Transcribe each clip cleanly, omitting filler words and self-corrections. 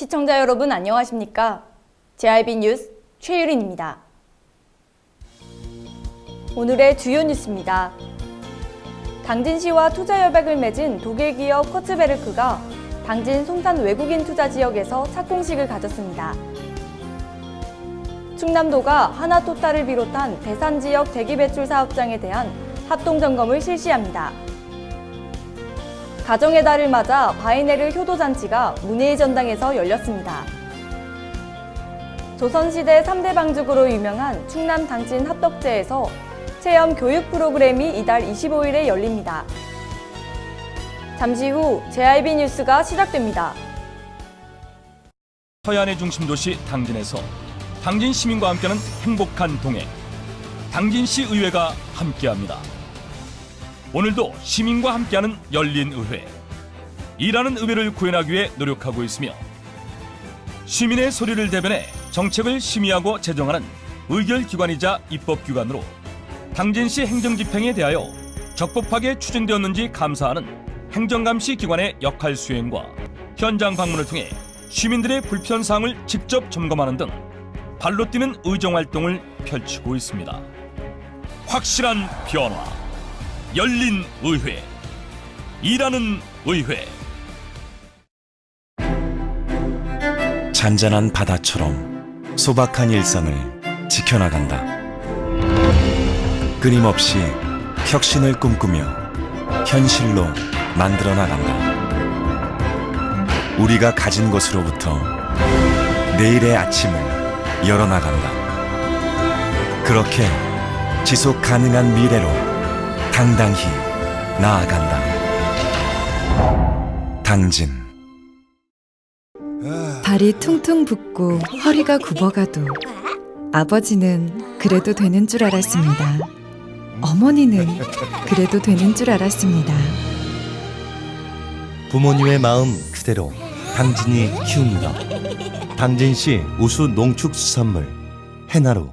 시청자 여러분 안녕하십니까? JIB 뉴스 최유린입니다. 오늘의 주요 뉴스입니다. 당진시와 투자 협약을 맺은 독일 기업 커츠베르크가 당진 송산 외국인 투자 지역에서 착공식을 가졌습니다. 충남도가 하나토탈을 비롯한 대산 지역 대기 배출 사업장에 대한 합동 점검을 실시합니다. 가정의 달을 맞아 바이네르 효도잔치가 문예의 전당에서 열렸습니다. 조선시대 3대 방죽으로 유명한 충남 당진 합덕제에서 체험 교육 프로그램이 이달 25일에 열립니다. 잠시 후 JIB 뉴스가 시작됩니다. 서해안의 중심 도시 당진에서 당진 시민과 함께하는 행복한 동행, 당진시 의회가 함께합니다. 오늘도 시민과 함께하는 열린 의회, 일하는 의회를 구현하기 위해 노력하고 있으며 시민의 소리를 대변해 정책을 심의하고 제정하는 의결기관이자 입법기관으로 당진시 행정집행에 대하여 적법하게 추진되었는지 감사하는 행정감시 기관의 역할 수행과 현장 방문을 통해 시민들의 불편사항을 직접 점검하는 등 발로 뛰는 의정활동을 펼치고 있습니다. 확실한 변화, 열린 의회, 일하는 의회. 잔잔한 바다처럼 소박한 일상을 지켜나간다. 끊임없이 혁신을 꿈꾸며 현실로 만들어 나간다. 우리가 가진 것으로부터 내일의 아침을 열어나간다. 그렇게 지속 가능한 미래로 당당히 나아간다. 당진. 발이 퉁퉁 붓고 허리가 굽어가도 아버지는 그래도 되는 줄 알았습니다. 어머니는 그래도 되는 줄 알았습니다. 부모님의 마음 그대로 당진이 키웁니다. 당진시 우수 농축수산물 해나루.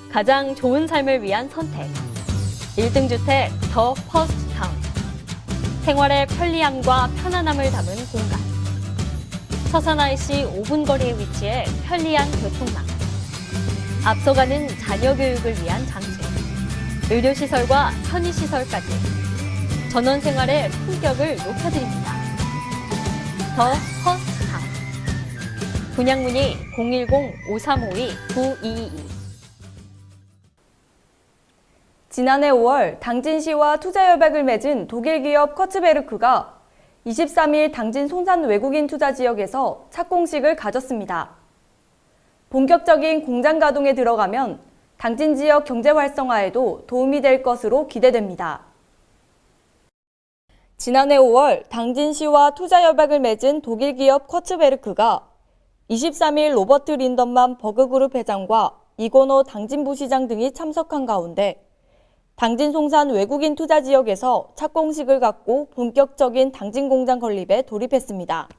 가장 좋은 삶을 위한 선택. 1등 주택 더 퍼스트 타운. 생활의 편리함과 편안함을 담은 공간. 서산 IC 5분 거리에 위치해 편리한 교통망. 앞서가는 자녀 교육을 위한 장치. 의료시설과 편의시설까지. 전원 생활의 품격을 높여드립니다. 더 퍼스트 타운. 분양 문의 010-5352-9222. 지난해 5월 당진시와 투자 협약을 맺은 독일 기업 커츠베르크가 23일 당진 송산 외국인 투자 지역에서 착공식을 가졌습니다. 본격적인 공장 가동에 들어가면 당진 지역 경제 활성화에도 도움이 될 것으로 기대됩니다. 지난해 5월 당진시와 투자 협약을 맺은 독일 기업 커츠베르크가 23일 로버트 린던만 버그그룹 회장과 이건호 당진부시장 등이 참석한 가운데 당진 송산 외국인 투자 지역에서 착공식을 갖고 본격적인 당진 공장 건립에 돌입했습니다.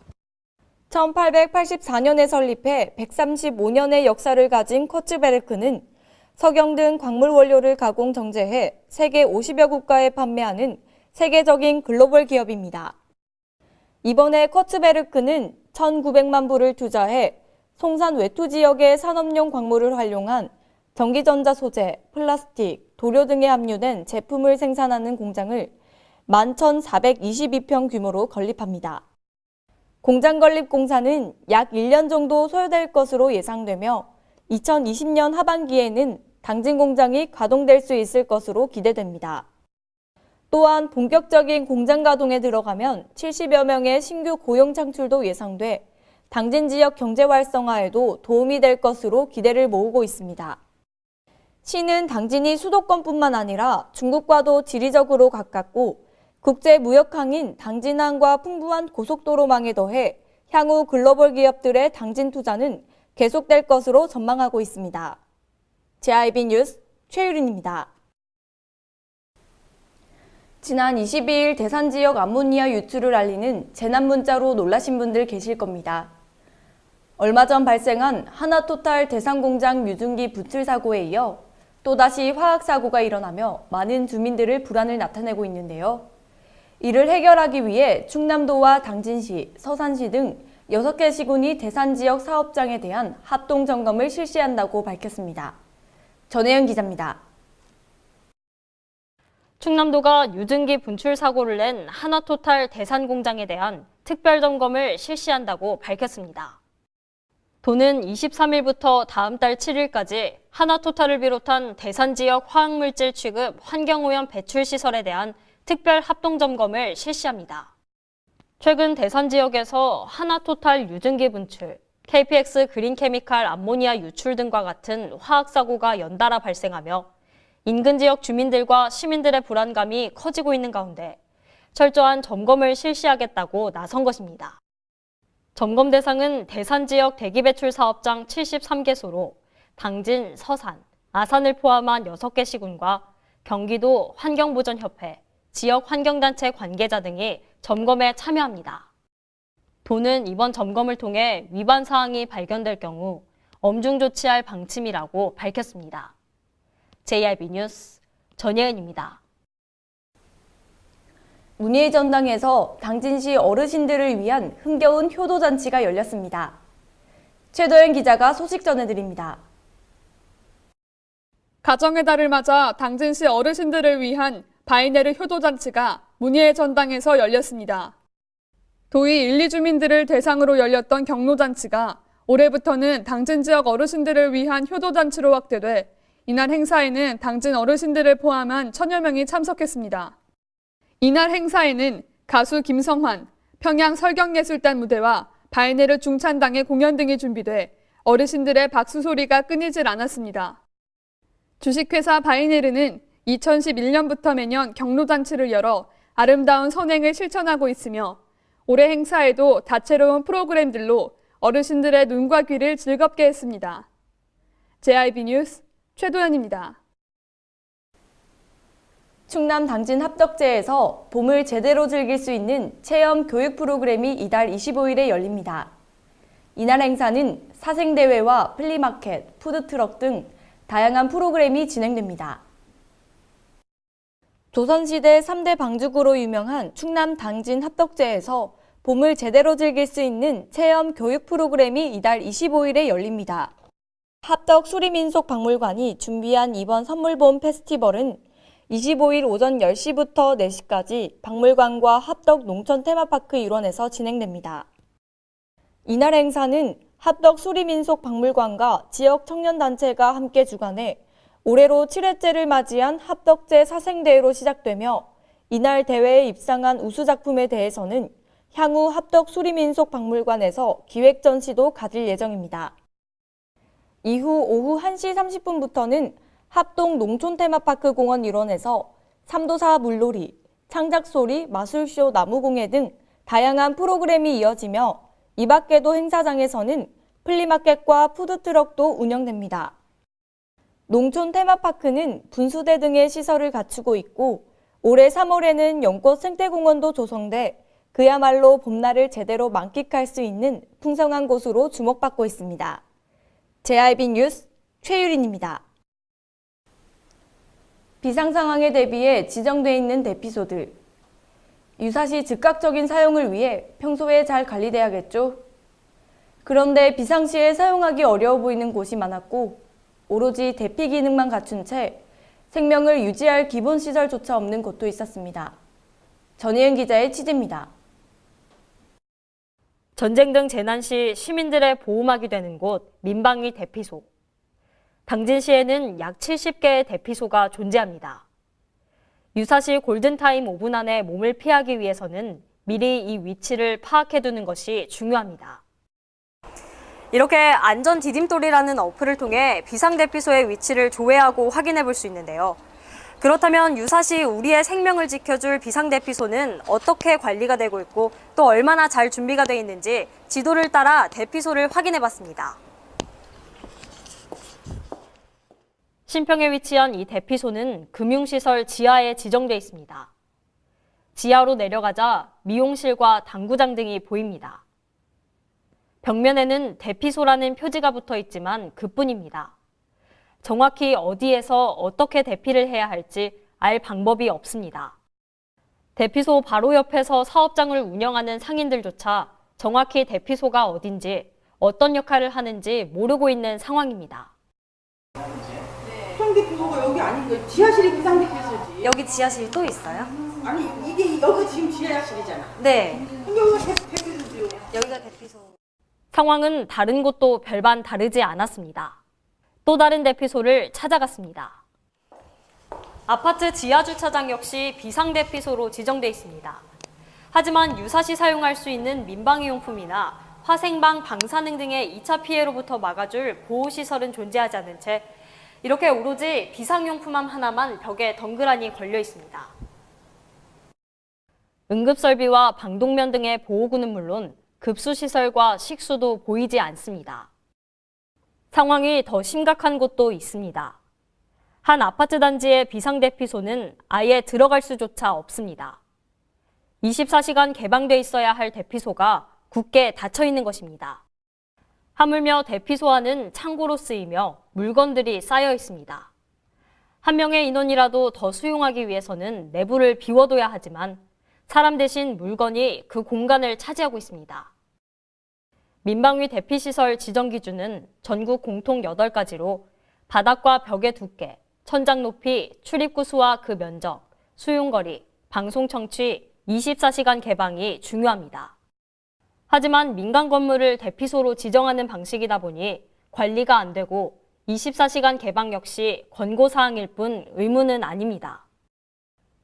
1884년에 설립해 135년의 역사를 가진 커츠베르크는 석영 등 광물 원료를 가공 정제해 세계 50여 국가에 판매하는 세계적인 글로벌 기업입니다. 이번에 커츠베르크는 1,900만 불을 투자해 송산 외투 지역의 산업용 광물을 활용한 전기전자 소재, 플라스틱, 도료 등에 함유된 제품을 생산하는 공장을 11,422평 규모로 건립합니다. 공장 건립 공사는 약 1년 정도 소요될 것으로 예상되며 2020년 하반기에는 당진 공장이 가동될 수 있을 것으로 기대됩니다. 또한 본격적인 공장 가동에 들어가면 70여 명의 신규 고용 창출도 예상돼 당진 지역 경제 활성화에도 도움이 될 것으로 기대를 모으고 있습니다. 시는 당진이 수도권뿐만 아니라 중국과도 지리적으로 가깝고 국제무역항인 당진항과 풍부한 고속도로망에 더해 향후 글로벌 기업들의 당진 투자는 계속될 것으로 전망하고 있습니다. JIB 뉴스 최유린입니다. 지난 22일 대산 지역 암모니아 유출을 알리는 재난 문자로 놀라신 분들 계실 겁니다. 얼마 전 발생한 하나토탈 대산공장 유증기 분출 사고에 이어 또다시 화학사고가 일어나며 많은 주민들을 불안을 나타내고 있는데요. 이를 해결하기 위해 충남도와 당진시, 서산시 등 6개 시군이 대산 지역 사업장에 대한 합동 점검을 실시한다고 밝혔습니다. 전혜연 기자입니다. 충남도가 유증기 분출 사고를 낸 하나토탈 대산 공장에 대한 특별 점검을 실시한다고 밝혔습니다. 도는 23일부터 다음 달 7일까지 하나토탈을 비롯한 대산 지역 화학물질 취급 환경오염 배출 시설에 대한 특별 합동 점검을 실시합니다. 최근 대산 지역에서 하나토탈 유증기 분출, KPX 그린케미칼 암모니아 유출 등과 같은 화학 사고가 연달아 발생하며 인근 지역 주민들과 시민들의 불안감이 커지고 있는 가운데 철저한 점검을 실시하겠다고 나선 것입니다. 점검 대상은 대산 지역 대기 배출 사업장 73개소로 당진, 서산, 아산을 포함한 6개 시군과 경기도 환경보전협회, 지역 환경단체 관계자 등이 점검에 참여합니다. 도는 이번 점검을 통해 위반 사항이 발견될 경우 엄중 조치할 방침이라고 밝혔습니다. JRB 뉴스 전예은입니다. 문예의 전당에서 당진시 어르신들을 위한 흥겨운 효도잔치가 열렸습니다. 최도연 기자가 소식 전해드립니다. 가정의 달을 맞아 당진시 어르신들을 위한 바이네르 효도잔치가 문예의 전당에서 열렸습니다. 도의 1, 2주민들을 대상으로 열렸던 경로잔치가 올해부터는 당진 지역 어르신들을 위한 효도잔치로 확대돼 이날 행사에는 당진 어르신들을 포함한 1000여 명이 참석했습니다. 이날 행사에는 가수 김성환, 평양 설경예술단 무대와 바이네르 중찬당의 공연 등이 준비돼 어르신들의 박수 소리가 끊이질 않았습니다. 주식회사 바이네르는 2011년부터 매년 경로잔치를 열어 아름다운 선행을 실천하고 있으며 올해 행사에도 다채로운 프로그램들로 어르신들의 눈과 귀를 즐겁게 했습니다. JRB 뉴스 최도연입니다. 충남 당진 합덕제에서 봄을 제대로 즐길 수 있는 체험 교육 프로그램이 이달 25일에 열립니다. 이날 행사는 사생대회와 플리마켓, 푸드트럭 등 다양한 프로그램이 진행됩니다. 조선시대 3대 방죽으로 유명한 충남 당진 합덕제에서 봄을 제대로 즐길 수 있는 체험 교육 프로그램이 이달 25일에 열립니다. 합덕 수리민속박물관이 준비한 이번 선물봄 페스티벌은 25일 오전 10시부터 4시까지 박물관과 합덕 농촌 테마파크 일원에서 진행됩니다. 이날 행사는 합덕 수리민속박물관과 지역 청년단체가 함께 주관해 올해로 7회째를 맞이한 합덕제 사생대회로 시작되며 이날 대회에 입상한 우수작품에 대해서는 향후 합덕 수리민속박물관에서 기획전시도 가질 예정입니다. 이후 오후 1시 30분부터는 합동 농촌 테마파크 공원 일원에서 삼도사 물놀이, 창작소리, 마술쇼, 나무공예 등 다양한 프로그램이 이어지며 이 밖에도 행사장에서는 플리마켓과 푸드트럭도 운영됩니다. 농촌 테마파크는 분수대 등의 시설을 갖추고 있고 올해 3월에는 연꽃 생태공원도 조성돼 그야말로 봄날을 제대로 만끽할 수 있는 풍성한 곳으로 주목받고 있습니다. JRB 뉴스 최유린입니다. 비상 상황에 대비해 지정돼 있는 대피소들. 유사시 즉각적인 사용을 위해 평소에 잘 관리돼야겠죠? 그런데 비상시에 사용하기 어려워 보이는 곳이 많았고 오로지 대피 기능만 갖춘 채 생명을 유지할 기본 시설조차 없는 곳도 있었습니다. 전혜연 기자의 취재입니다. 전쟁 등 재난 시 시민들의 보호막이 되는 곳 민방위 대피소. 당진시에는 약 70개의 대피소가 존재합니다. 유사시 골든타임 5분 안에 몸을 피하기 위해서는 미리 이 위치를 파악해두는 것이 중요합니다. 이렇게 안전 디딤돌이라는 어플을 통해 비상대피소의 위치를 조회하고 확인해 볼 수 있는데요. 그렇다면 유사시 우리의 생명을 지켜줄 비상대피소는 어떻게 관리가 되고 있고 또 얼마나 잘 준비가 되어 있는지 지도를 따라 대피소를 확인해 봤습니다. 신평에 위치한 이 대피소는 금융시설 지하에 지정돼 있습니다. 지하로 내려가자 미용실과 당구장 등이 보입니다. 벽면에는 대피소라는 표지가 붙어 있지만 그뿐입니다. 정확히 어디에서 어떻게 대피를 해야 할지 알 방법이 없습니다. 대피소 바로 옆에서 사업장을 운영하는 상인들조차 정확히 대피소가 어딘지, 어떤 역할을 하는지 모르고 있는 상황입니다. 비상대피소가 여기 아닌데 지하실이 비상대피소지. 여기 지하실 또 있어요? 아니 이게 여기 지금 지하실이잖아. 네. 여기가 대피소지요. 여기가 대피소. 상황은 다른 곳도 별반 다르지 않았습니다. 또 다른 대피소를 찾아갔습니다. 아파트 지하주차장 역시 비상대피소로 지정돼 있습니다. 하지만 유사시 사용할 수 있는 민방위용품이나 화생방, 방사능 등의 2차 피해로부터 막아줄 보호시설은 존재하지 않은 채 이렇게 오로지 비상용품 하나만 벽에 덩그러니 걸려 있습니다. 응급설비와 방독면 등의 보호구는 물론 급수시설과 식수도 보이지 않습니다. 상황이 더 심각한 곳도 있습니다. 한 아파트 단지의 비상대피소는 아예 들어갈 수조차 없습니다. 24시간 개방돼 있어야 할 대피소가 굳게 닫혀 있는 것입니다. 하물며 대피소 안은 창고로 쓰이며 물건들이 쌓여 있습니다. 한 명의 인원이라도 더 수용하기 위해서는 내부를 비워둬야 하지만 사람 대신 물건이 그 공간을 차지하고 있습니다. 민방위 대피시설 지정 기준은 전국 공통 8가지로 바닥과 벽의 두께, 천장 높이, 출입구 수와 그 면적, 수용거리, 방송 청취, 24시간 개방이 중요합니다. 하지만 민간 건물을 대피소로 지정하는 방식이다 보니 관리가 안 되고 24시간 개방 역시 권고사항일 뿐 의무는 아닙니다.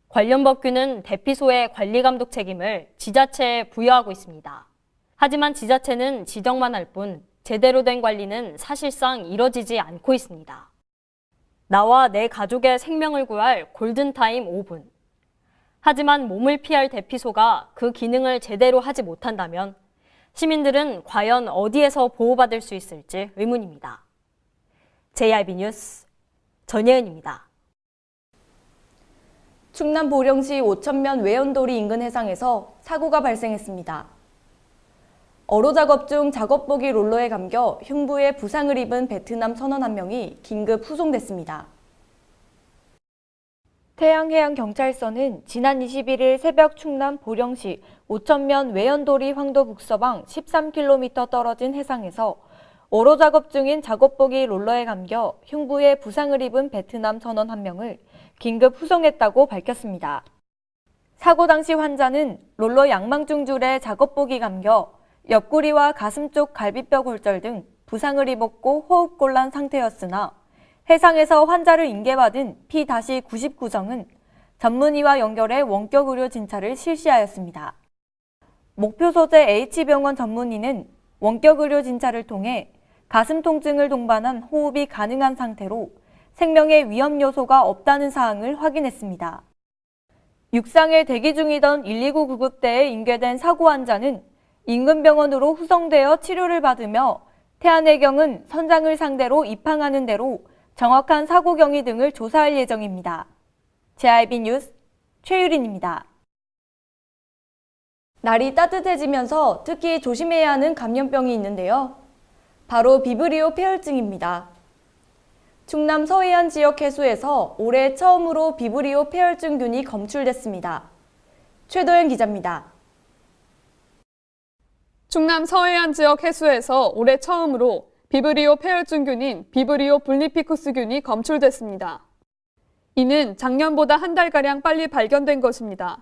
관련 법규는 대피소의 관리 감독 책임을 지자체에 부여하고 있습니다. 하지만 지자체는 지정만 할 뿐 제대로 된 관리는 사실상 이뤄지지 않고 있습니다. 나와 내 가족의 생명을 구할 골든타임 5분. 하지만 몸을 피할 대피소가 그 기능을 제대로 하지 못한다면 시민들은 과연 어디에서 보호받을 수 있을지 의문입니다. JIB 뉴스 전예은입니다. 충남 보령시 오천면 외연도리 인근 해상에서 사고가 발생했습니다. 어로 작업 중 작업복이 롤러에 감겨 흉부에 부상을 입은 베트남 선원 한 명이 긴급 후송됐습니다. 태양해양경찰서는 지난 21일 새벽 충남 보령시 오천면 외연도리 황도 북서방 13km 떨어진 해상에서 어로 작업 중인 작업복이 롤러에 감겨 흉부에 부상을 입은 베트남 선원 한 명을 긴급 후송했다고 밝혔습니다. 사고 당시 환자는 롤러 양망중 줄에 작업복이 감겨 옆구리와 가슴 쪽 갈비뼈 골절 등 부상을 입었고 호흡곤란 상태였으나 해상에서 환자를 인계받은 P-99정은 전문의와 연결해 원격 의료 진찰을 실시하였습니다. 목표 소재 H병원 전문의는 원격 의료 진찰을 통해 가슴 통증을 동반한 호흡이 가능한 상태로 생명의 위험 요소가 없다는 사항을 확인했습니다. 육상에 대기 중이던 129 구급대에 인계된 사고 환자는 인근 병원으로 후송되어 치료를 받으며 태안해경은 선장을 상대로 입항하는 대로 정확한 사고 경위 등을 조사할 예정입니다. JIB 뉴스 최유린입니다. 날이 따뜻해지면서 특히 조심해야 하는 감염병이 있는데요. 바로 비브리오 폐혈증입니다. 충남 서해안 지역 해수에서 올해 처음으로 비브리오 폐혈증균이 검출됐습니다. 최도연 기자입니다. 충남 서해안 지역 해수에서 올해 처음으로 비브리오 폐혈증균인 비브리오 블리피쿠스균이 검출됐습니다. 이는 작년보다 한 달가량 빨리 발견된 것입니다.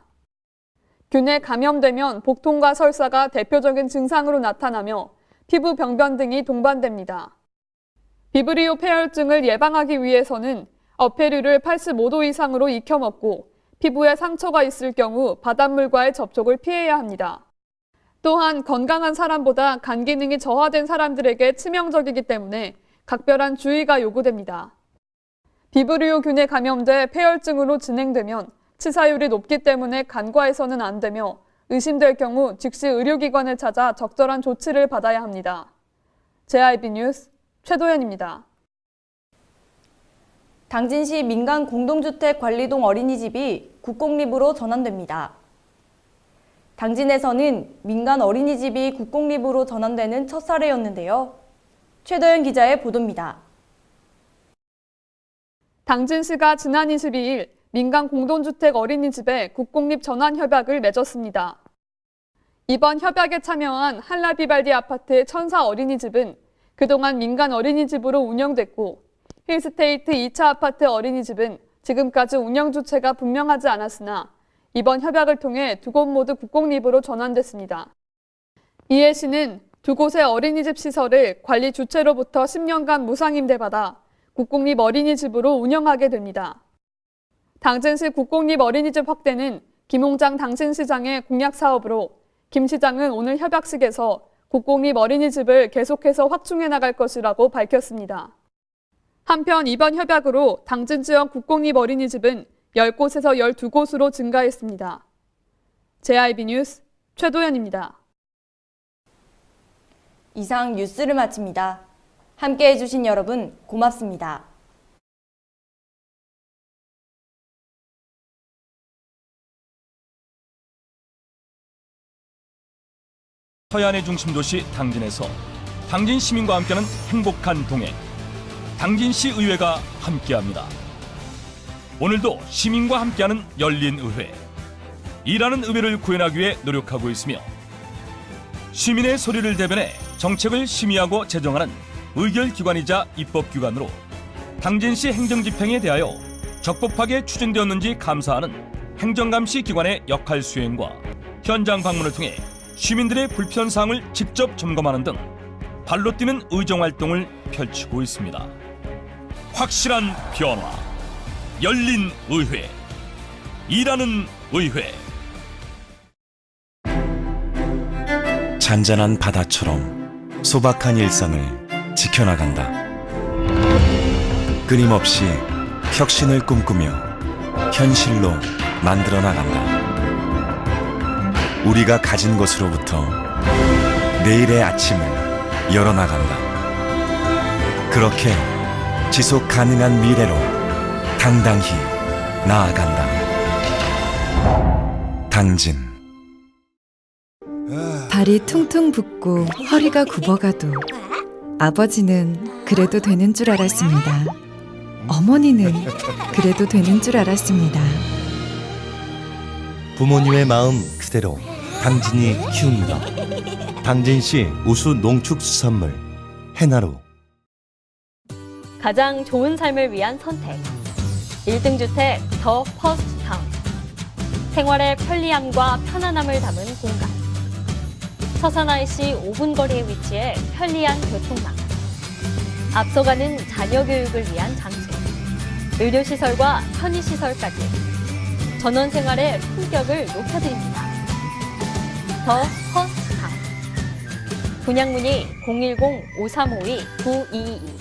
균에 감염되면 복통과 설사가 대표적인 증상으로 나타나며 피부 병변 등이 동반됩니다. 비브리오 폐혈증을 예방하기 위해서는 어패류를 85도 이상으로 익혀 먹고 피부에 상처가 있을 경우 바닷물과의 접촉을 피해야 합니다. 또한 건강한 사람보다 간 기능이 저하된 사람들에게 치명적이기 때문에 각별한 주의가 요구됩니다. 비브리오 균에 감염돼 폐혈증으로 진행되면 치사율이 높기 때문에 간과해서는 안 되며 의심될 경우 즉시 의료기관을 찾아 적절한 조치를 받아야 합니다. JIB 뉴스 최도연입니다. 당진시 민간 공동주택 관리동 어린이집이 국공립으로 전환됩니다. 당진에서는 민간 어린이집이 국공립으로 전환되는 첫 사례였는데요. 최도연 기자의 보도입니다. 당진시가 지난 22일 민간 공동주택 어린이집에 국공립 전환 협약을 맺었습니다. 이번 협약에 참여한 한라비발디 아파트 천사 어린이집은 그동안 민간 어린이집으로 운영됐고 힐스테이트 2차 아파트 어린이집은 지금까지 운영 주체가 분명하지 않았으나 이번 협약을 통해 두 곳 모두 국공립으로 전환됐습니다. 이에 시는 두 곳의 어린이집 시설을 관리 주체로부터 10년간 무상임대받아 국공립 어린이집으로 운영하게 됩니다. 당진시 국공립 어린이집 확대는 김홍장 당진시장의 공약 사업으로 김 시장은 오늘 협약식에서 국공립 어린이집을 계속해서 확충해 나갈 것이라고 밝혔습니다. 한편 이번 협약으로 당진 지역 국공립 어린이집은 10곳에서 12곳으로 증가했습니다. JIB 뉴스 최도연입니다. 이상 뉴스를 마칩니다. 함께 해주신 여러분 고맙습니다. 서해안의 중심 도시 당진에서 당진 시민과 함께하는 행복한 동행, 당진시 의회가 함께합니다. 오늘도 시민과 함께하는 열린 의회, 일하는 의회를 구현하기 위해 노력하고 있으며 시민의 소리를 대변해 정책을 심의하고 제정하는 의결기관이자 입법기관으로 당진시 행정집행에 대하여 적법하게 추진되었는지 감사하는 행정감시 기관의 역할 수행과 현장 방문을 통해 시민들의 불편사항을 직접 점검하는 등 발로 뛰는 의정활동을 펼치고 있습니다. 확실한 변화, 열린 의회, 일하는 의회. 잔잔한 바다처럼 소박한 일상을 지켜나간다. 끊임없이 혁신을 꿈꾸며 현실로 만들어 나간다. 우리가 가진 것으로부터 내일의 아침을 열어나간다. 그렇게 지속 가능한 미래로 당당히 나아간다. 당진. 발이 퉁퉁 붓고 허리가 굽어가도 아버지는 그래도 되는 줄 알았습니다. 어머니는 그래도 되는 줄 알았습니다. 부모님의 마음 그대로 당진이 키웁니다. 당진시 우수 농축수산물 해나루. 가장 좋은 삶을 위한 선택. 1등 주택 더 퍼스트 타운. 생활의 편리함과 편안함을 담은 공간. 서산 IC 5분 거리에 위치해 편리한 교통망. 앞서가는 자녀 교육을 위한 장소. 의료시설과 편의시설까지. 전원 생활의 품격을 높여드립니다. 더 퍼스트 타운. 분양 문의 010-5352-9222